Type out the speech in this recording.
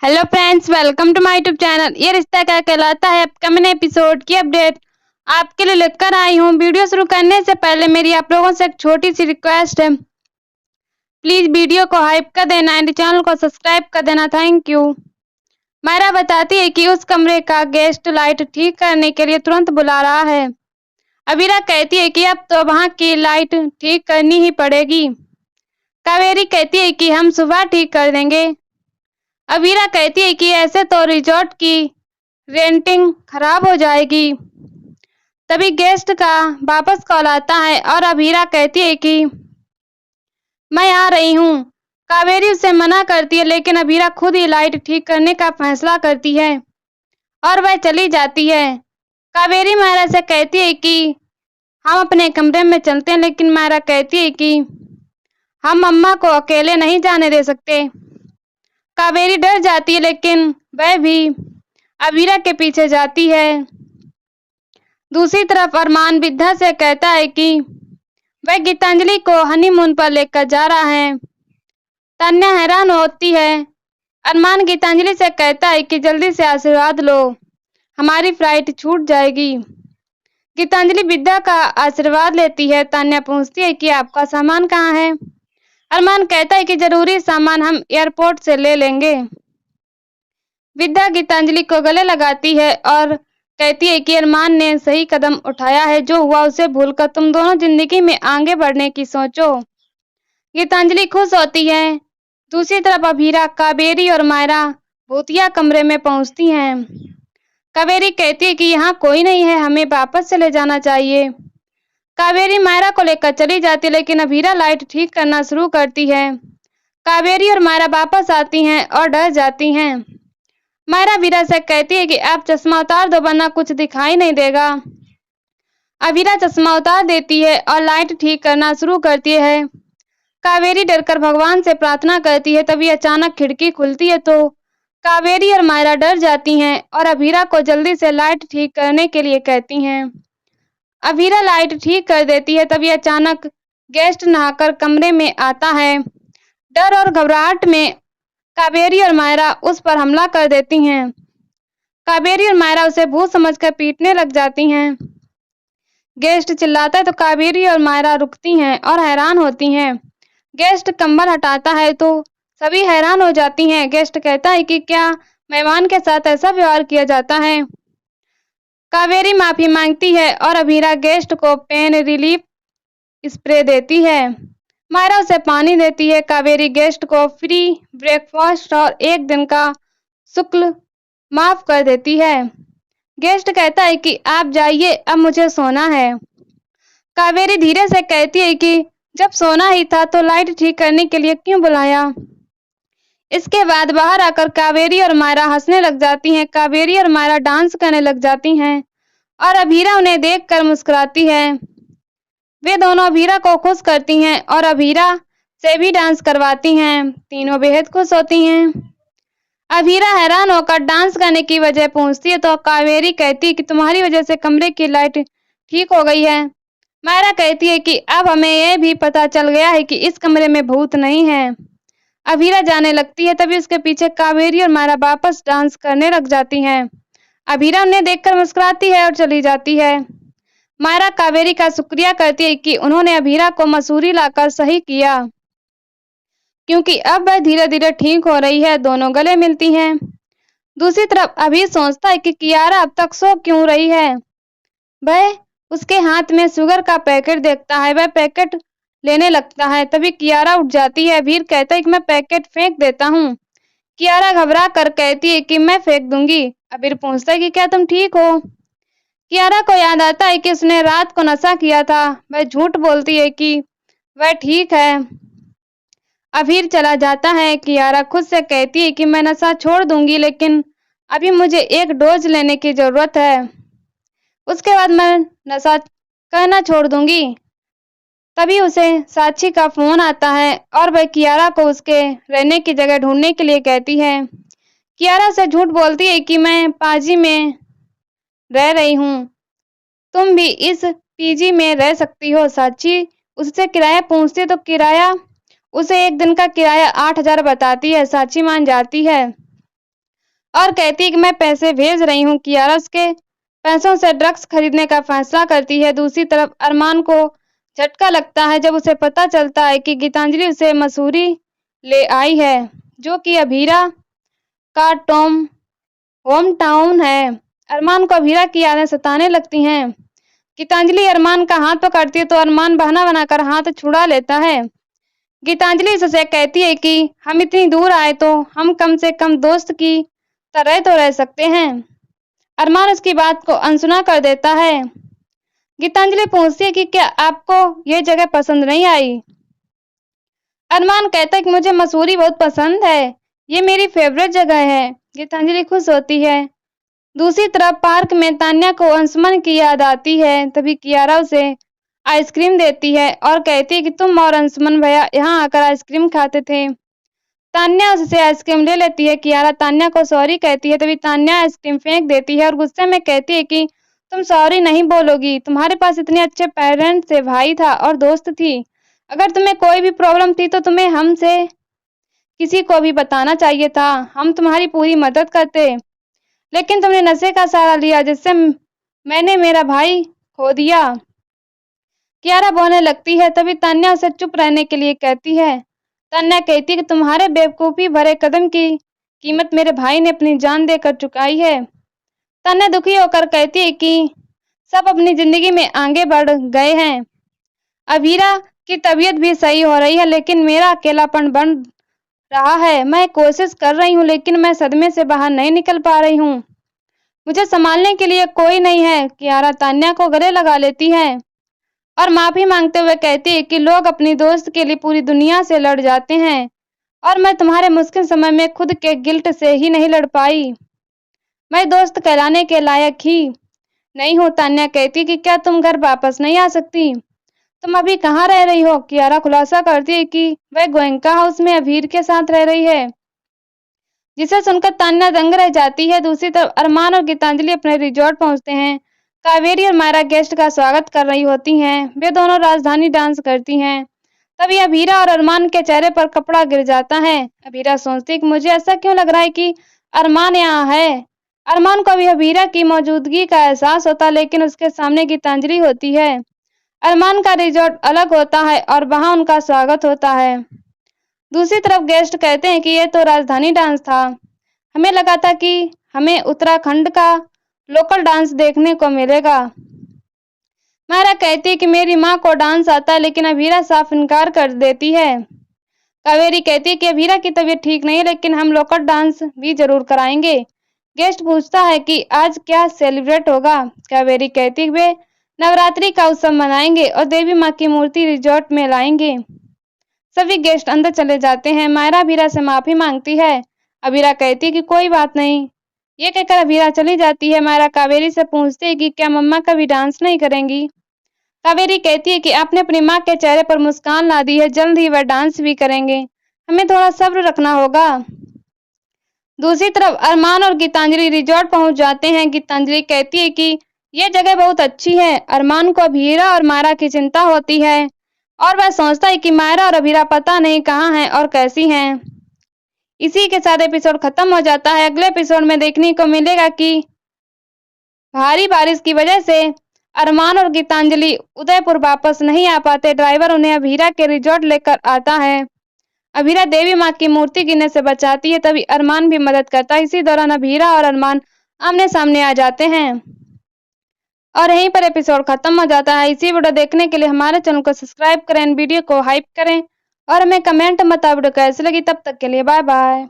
Hello friends, welcome to my YouTube channel. ये रिश्ता क्या कहलाता है अपकमिंग एपिसोड की अपडेट आपके लिए लेकर आई हूँ। वीडियो शुरू करने से पहले मेरी आप लोगों से एक छोटी सी रिक्वेस्ट है, प्लीज वीडियो को हाइप कर देना एंड चैनल को सब्सक्राइब कर देना। Thank you. मायरा बताती है कि उस कमरे का गेस्ट लाइट ठीक करने के लिए तुरंत बुला रहा है। अबीरा कहती है कि अब तो वहाँ की लाइट ठीक करनी ही पड़ेगी। कावेरी कहती है कि हम सुबह ठीक कर देंगे। अबीरा कहती है कि ऐसे तो रिजॉर्ट की रेंटिंग खराब हो जाएगी। तभी गेस्ट का वापस कॉल आता है और अबीरा कहती है कि मैं आ रही हूँ। कावेरी उसे मना करती है, लेकिन अबीरा खुद ही लाइट ठीक करने का फैसला करती है और वह चली जाती है। कावेरी मायरा से कहती है कि हम अपने कमरे में चलते हैं, लेकिन मायरा कहती है कि हम अम्मा को अकेले नहीं जाने दे सकते। कावेरी डर जाती है, लेकिन वह भी अबीरा के पीछे जाती है। दूसरी तरफ अरमान विद्या से कहता है कि वह गीतांजलि को हनीमून पर लेकर जा रहा है। तान्या हैरान होती है। अरमान गीतांजलि से कहता है कि जल्दी से आशीर्वाद लो, हमारी फ्लाइट छूट जाएगी। गीतांजलि विद्या का आशीर्वाद लेती है। तान्या पूछती है कि आपका सामान कहाँ है। अरमान कहता है कि जरूरी सामान हम एयरपोर्ट से ले लेंगे। विद्या गीतांजलि को गले लगाती है और कहती है कि अरमान ने सही कदम उठाया है, जो हुआ उसे भूलकर तुम दोनों जिंदगी में आगे बढ़ने की सोचो। गीतांजलि खुश होती है। दूसरी तरफ अबीरा, कावेरी और मायरा भूतिया कमरे में पहुंचती हैं। कावेरी कहती है कि यहाँ कोई नहीं है, हमें वापस चले जाना चाहिए। कावेरी मायरा को लेकर चली जाती है, लेकिन अबीरा लाइट ठीक करना शुरू करती है। कावेरी और मायरा वापस आती हैं और डर जाती हैं। मायरा अबीरा से कहती है कि आप चश्मा उतार दो, वरना कुछ दिखाई नहीं देगा। अबीरा चश्मा उतार देती है और लाइट ठीक करना शुरू करती है। कावेरी डरकर भगवान से प्रार्थना करती है। तभी अचानक खिड़की खुलती है तो कावेरी और मायरा डर जाती हैं और अबीरा को जल्दी से लाइट ठीक करने के लिए कहती हैं। अबीरा लाइट ठीक कर देती है। तभी अचानक गेस्ट नहाकर कमरे में आता है। डर और घबराहट में कावेरी और मायरा उस पर हमला कर देती हैं। कावेरी और मायरा उसे भूत समझकर पीटने लग जाती हैं। गेस्ट चिल्लाता है तो कावेरी और मायरा रुकती हैं और हैरान होती हैं। गेस्ट कंबल हटाता है तो सभी हैरान हो जाती हैं। गेस्ट कहता है कि क्या मेहमान के साथ ऐसा व्यवहार किया जाता है। कावेरी माफी मांगती है और अबीरा गेस्ट को पेन रिलीफ स्प्रे देती है। मायरा उसे पानी देती है। कावेरी गेस्ट को फ्री ब्रेकफास्ट और एक दिन का शुल्क माफ कर देती है। गेस्ट कहता है कि आप जाइए, अब मुझे सोना है। कावेरी धीरे से कहती है कि जब सोना ही था तो लाइट ठीक करने के लिए क्यों बुलाया। इसके बाद बाहर आकर कावेरी और मायरा हंसने लग जाती हैं। कावेरी और मायरा डांस करने लग जाती हैं और अबीरा उन्हें देखकर मुस्कुराती है। वे दोनों अबीरा को खुश करती हैं और अबीरा से भी डांस करवाती हैं। तीनों बेहद खुश होती हैं। अबीरा हैरान होकर डांस करने की वजह पूछती है तो कावेरी कहती है कि तुम्हारी वजह से कमरे की लाइट ठीक हो गई है। मायरा कहती है कि अब हमें यह भी पता चल गया है कि इस कमरे में भूत नहीं है। अबीरा जाने लगती है। तभी उसके पीछे कावेरी और मायरा वापस डांस करने लग जाती हैं। अबीरा उन्हें देखकर मुस्कुराती है और चली जाती है। मायरा कावेरी का शुक्रिया करती है कि उन्होंने अबीरा को मसूरी लाकर सही किया, क्योंकि अब वह धीरे धीरे ठीक हो रही है। दोनों गले मिलती हैं। दूसरी तरफ अभी सोचता है कि कियारा अब तक सो क्यों रही है। वह उसके हाथ में शुगर का पैकेट देखता है। वह पैकेट लेने लगता है। तभी कियारा उठ जाती है। अबीर कहता है कि मैं पैकेट फेंक देता हूँ। कियारा घबरा कर कहती है कि मैं फेंक दूंगी। अबीर पूछता है कि क्या तुम ठीक हो। कियारा को याद आता है कि उसने रात को नशा किया था। वह झूठ बोलती है कि वह ठीक है। अबीर चला जाता है। कियारा खुद से कहती है कि मैं नशा छोड़ दूंगी, लेकिन अभी मुझे एक डोज लेने की जरूरत है, उसके बाद मैं नशा करना छोड़ दूंगी। तभी उसे साक्षी का फोन आता है और वह कियारा को उसके रहने की जगह ढूंढने के लिए कहती है। कियारा से झूठ बोलती है कि मैं पाजी में रह रही हूँ, तुम भी इस पीजी में रह सकती हो। साक्षी उससे किराया पूछती है तो किराया उसे एक दिन का किराया 8,000 बताती है। साक्षी मान जाती है। और कहती है कि मैं पैसे भेज रही हूँ। कियारा उसके पैसों से ड्रग्स खरीदने का फैसला करती है। दूसरी तरफ अरमान को झटका लगता है जब उसे पता चलता है कि गीतांजलि उसे मसूरी ले आई है, जो कि अभीरा का होम टाउन है। अरमान को अभीरा की यादें सताने लगती हैं। गीतांजलि अरमान का हाथ पकड़ती है तो अरमान बहाना बनाकर हाथ छुड़ा लेता है। गीतांजलि उससे कहती है कि हम इतनी दूर आए तो हम कम से कम दोस्त की तरह तो रह सकते हैं। अरमान उसकी बात को अनसुना कर देता है। गीतांजलि पूछती है कि क्या आपको ये जगह पसंद नहीं आई? अरमान कहता है कि मुझे मसूरी बहुत पसंद है, ये मेरी फेवरेट जगह है। गीतांजलि खुश होती है। दूसरी तरफ पार्क में तान्या को अंशुमन की याद आती है। तभी कियारा उसे आइसक्रीम देती है और कहती है कि तुम और अंशुमन भैया यहाँ आकर आइसक्रीम खाते थे। तान्या उससे आइसक्रीम ले लेती है। कियारा तान्या को सॉरी कहती है। तभी तान्या आइसक्रीम फेंक देती है और गुस्से में कहती है कि तुम सॉरी नहीं बोलोगी, तुम्हारे पास इतने अच्छे पेरेंट्स थे, भाई था और दोस्त थी। अगर तुम्हें कोई भी प्रॉब्लम थी तो तुम्हें हमसे किसी को भी बताना चाहिए था, हम तुम्हारी पूरी मदद करते। लेकिन तुमने नशे का सहारा लिया जिससे मैंने मेरा भाई खो दिया। कियारा बोलने लगती है। तभी तान्या उसे चुप रहने के लिए कहती है। तान्या कहती है कि तुम्हारे बेवकूफी भरे कदम की कीमत मेरे भाई ने अपनी जान देकर चुकाई है। तान्या दुखी होकर कहती है कि सब अपनी जिंदगी में आगे बढ़ गए हैं। अभीरा की तबीयत भी सही हो रही है लेकिन मेरा अकेलापन बढ़ रहा है। मैं कोशिश कर रही हूँ लेकिन मैं सदमे से बाहर नहीं निकल पा रही हूँ। मुझे संभालने के लिए कोई नहीं है। कियारा तान्या को गले लगा लेती है और माफी मांगते हुए कहती है कि लोग अपनी दोस्त के लिए पूरी दुनिया से लड़ जाते हैं और मैं तुम्हारे मुश्किल समय में खुद के गिल्ट से ही नहीं लड़ पाई। मैं दोस्त कहलाने के लायक ही नहीं हूँ। तान्या कहती कि क्या तुम घर वापस नहीं आ सकती? तुम अभी कहाँ रह रही हो? कियारा खुलासा करती है कि वह गोयनका हाउस में अभीर के साथ रह रही है, जिसे सुनकर तान्या दंग रह जाती है। दूसरी तरफ अरमान और गीतांजलि अपने रिजॉर्ट पहुंचते हैं। कावेरी और मायरा गेस्ट का स्वागत कर रही होती हैं। वे दोनों राजधानी डांस करती हैं। तभी अभीरा और अरमान के चेहरे पर कपड़ा गिर जाता है। अभीरा सोचती है कि मुझे ऐसा क्यों लग रहा है कि अरमान यहाँ है। अरमान को अभी अभीरा की मौजूदगी का एहसास होता है लेकिन उसके सामने गीतांजलि होती है। अरमान का रिजॉर्ट अलग होता है और वहां उनका स्वागत होता है। दूसरी तरफ गेस्ट कहते हैं कि ये तो राजधानी डांस था, हमें लगा था कि हमें उत्तराखंड का लोकल डांस देखने को मिलेगा। मायरा कहती है कि मेरी माँ को डांस आता है लेकिन अभीरा साफ इनकार कर देती है। कावेरी कहती है कि अभीरा की तबीयत ठीक नहीं है लेकिन हम लोकल डांस भी जरूर कराएंगे। गेस्ट पूछता है कि आज क्या सेलिब्रेट होगा। कावेरी कहती है वे नवरात्रि का उत्सव मनाएंगे और देवी माँ की मूर्ति रिजॉर्ट में लाएंगे। सभी गेस्ट अंदर चले जाते हैं। मायरा अभीरा से माफी मांगती है। अभीरा कहती है कि कोई बात नहीं। ये कहकर अभीरा चली जाती है। मायरा कावेरी से पूछती है कि क्या मम्मा कभी डांस नहीं करेंगी। कावेरी कहती है कि आपने अपनी माँ के चेहरे पर मुस्कान ला दी है, जल्द ही वह डांस भी करेंगे, हमें थोड़ा सब्र रखना होगा। दूसरी तरफ अरमान और गीतांजलि रिजॉर्ट पहुंच जाते हैं। गीतांजलि कहती है कि यह जगह बहुत अच्छी है। अरमान को अभीरा और मायरा की चिंता होती है और वह सोचता है कि मायरा और अभीरा पता नहीं कहाँ हैं और कैसी हैं। इसी के साथ एपिसोड खत्म हो जाता है। अगले एपिसोड में देखने को मिलेगा कि भारी बारिश की वजह से अरमान और गीतांजलि उदयपुर वापस नहीं आ पाते। ड्राइवर उन्हें अभीरा के रिजॉर्ट लेकर आता है। अभीरा देवी माँ की मूर्ति गिरने से बचाती है। तभी अरमान भी मदद करता है। इसी दौरान अभीरा और अरमान आमने सामने आ जाते हैं और यहीं पर एपिसोड खत्म हो जाता है। इसी वीडियो देखने के लिए हमारे चैनल को सब्सक्राइब करें, वीडियो को हाइप करें और हमें कमेंट में बताओ वीडियो कैसी लगी। तब तक के लिए बाय बाय।